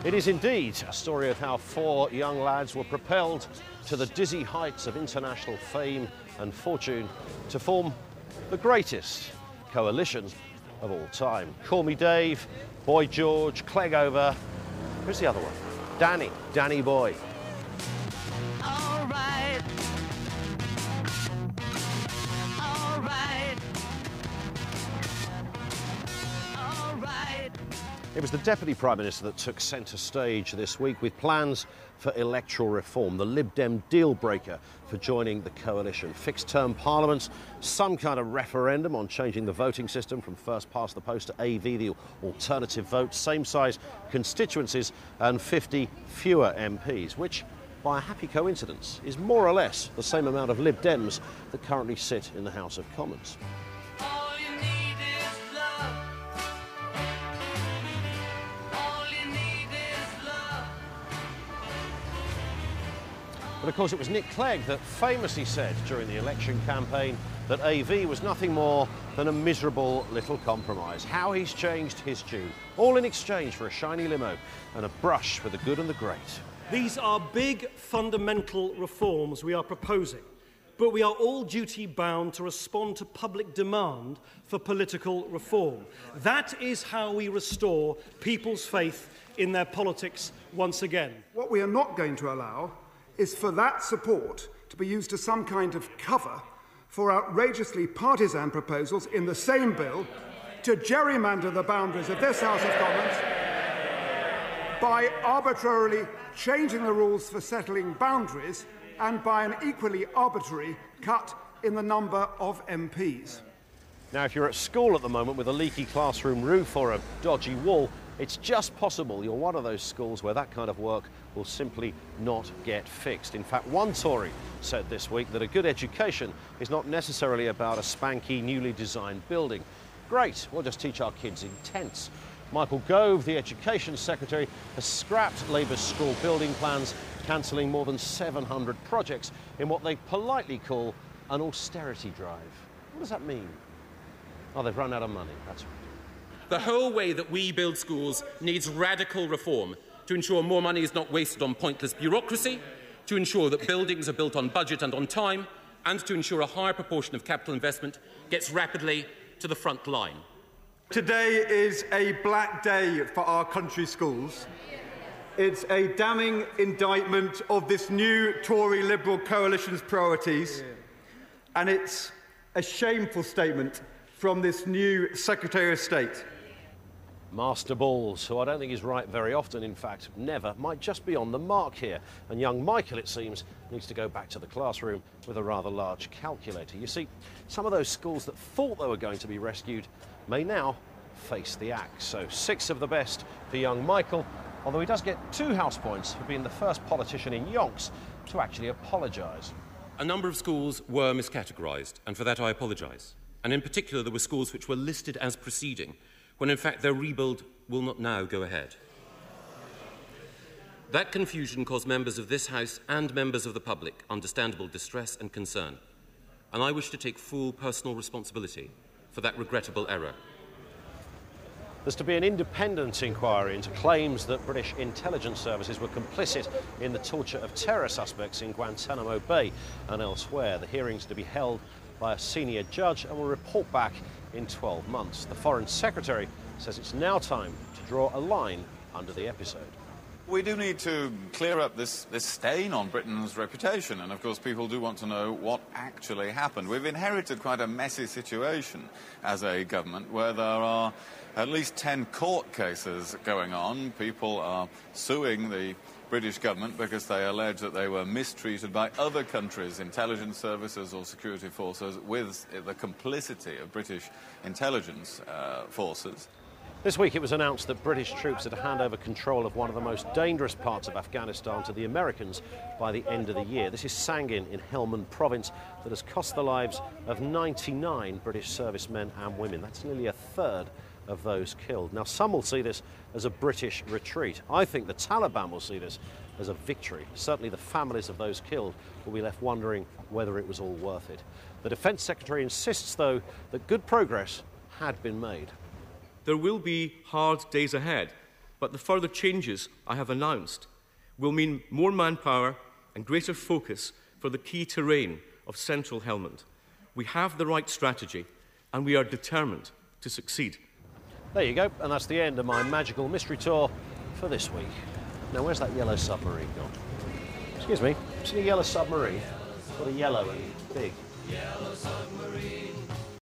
It is indeed a story of how 4 young lads were propelled to the dizzy heights of international fame and fortune to form the greatest coalition of all time. Call Me Dave, Boy George, Clegg Over. Who's the other one? Danny Boy. All right. All right. All right. It was the Deputy Prime Minister that took centre stage this week with plans for electoral reform, the Lib Dem deal-breaker for joining the coalition. Fixed-term parliaments, some kind of referendum on changing the voting system from first-past-the-post to AV, the alternative vote, same-size constituencies and 50 fewer MPs, which, by a happy coincidence, is more or less the same amount of Lib Dems that currently sit in the House of Commons. But of course it was Nick Clegg that famously said during the election campaign that AV was nothing more than a miserable little compromise. How he's changed his tune, all in exchange for a shiny limo and a brush with the good and the great. These are big fundamental reforms we are proposing, but we are all duty-bound to respond to public demand for political reform. That is how we restore people's faith in their politics once again. What we are not going to allow is for that support to be used as some kind of cover for outrageously partisan proposals in the same bill to gerrymander the boundaries of this House of Commons by arbitrarily changing the rules for settling boundaries and by an equally arbitrary cut in the number of MPs. Now, if you're at school at the moment with a leaky classroom roof or a dodgy wall, it's just possible you're one of those schools where that kind of work will simply not get fixed. In fact, one Tory said this week that a good education is not necessarily about a spanky, newly designed building. Great, we'll just teach our kids in tents. Michael Gove, the Education Secretary, has scrapped Labour's school building plans, cancelling more than 700 projects in what they politely call an austerity drive. What does that mean? Oh, they've run out of money, that's right. The whole way that we build schools needs radical reform to ensure more money is not wasted on pointless bureaucracy, to ensure that buildings are built on budget and on time, and to ensure a higher proportion of capital investment gets rapidly to the front line. Today is a black day for our country schools. It's a damning indictment of this new Tory Liberal coalition's priorities, and it's a shameful statement from this new Secretary of State. Master Balls, who I don't think is right very often, in fact, never, might just be on the mark here. And young Michael, it seems, needs to go back to the classroom with a rather large calculator. You see, some of those schools that thought they were going to be rescued may now face the axe. So 6 of the best for young Michael, although he does get 2 house points for being the first politician in yonks to actually apologise. A number of schools were miscategorised, and for that I apologise. And in particular, there were schools which were listed as proceeding, when in fact their rebuild will not now go ahead. That confusion caused members of this House and members of the public understandable distress and concern, and I wish to take full personal responsibility for that regrettable error. There's to be an independent inquiry into claims that British intelligence services were complicit in the torture of terror suspects in Guantanamo Bay and elsewhere. The hearing's to be held by a senior judge and will report back in 12 months. The Foreign Secretary says it's now time to draw a line under the episode. We do need to clear up this stain on Britain's reputation, and of course people do want to know what actually happened. We've inherited quite a messy situation as a government where there are at least 10 court cases going on. People are suing the British government because they allege that they were mistreated by other countries' intelligence services or security forces with the complicity of British intelligence forces. This week it was announced that British troops are to hand over control of one of the most dangerous parts of Afghanistan to the Americans by the end of the year. This is Sangin in Helmand province that has cost the lives of 99 British servicemen and women. That's nearly a third of those killed. Now, some will see this as a British retreat. I think the Taliban will see this as a victory. Certainly the families of those killed will be left wondering whether it was all worth it. The Defence Secretary insists, though, that good progress had been made. There will be hard days ahead, but the further changes I have announced will mean more manpower and greater focus for the key terrain of central Helmand. We have the right strategy, and we are determined to succeed. There you go, and that's the end of my magical mystery tour for this week. Now, where's that yellow submarine gone? Excuse me, seen a yellow submarine? Sort of yellow and big. Yellow submarine.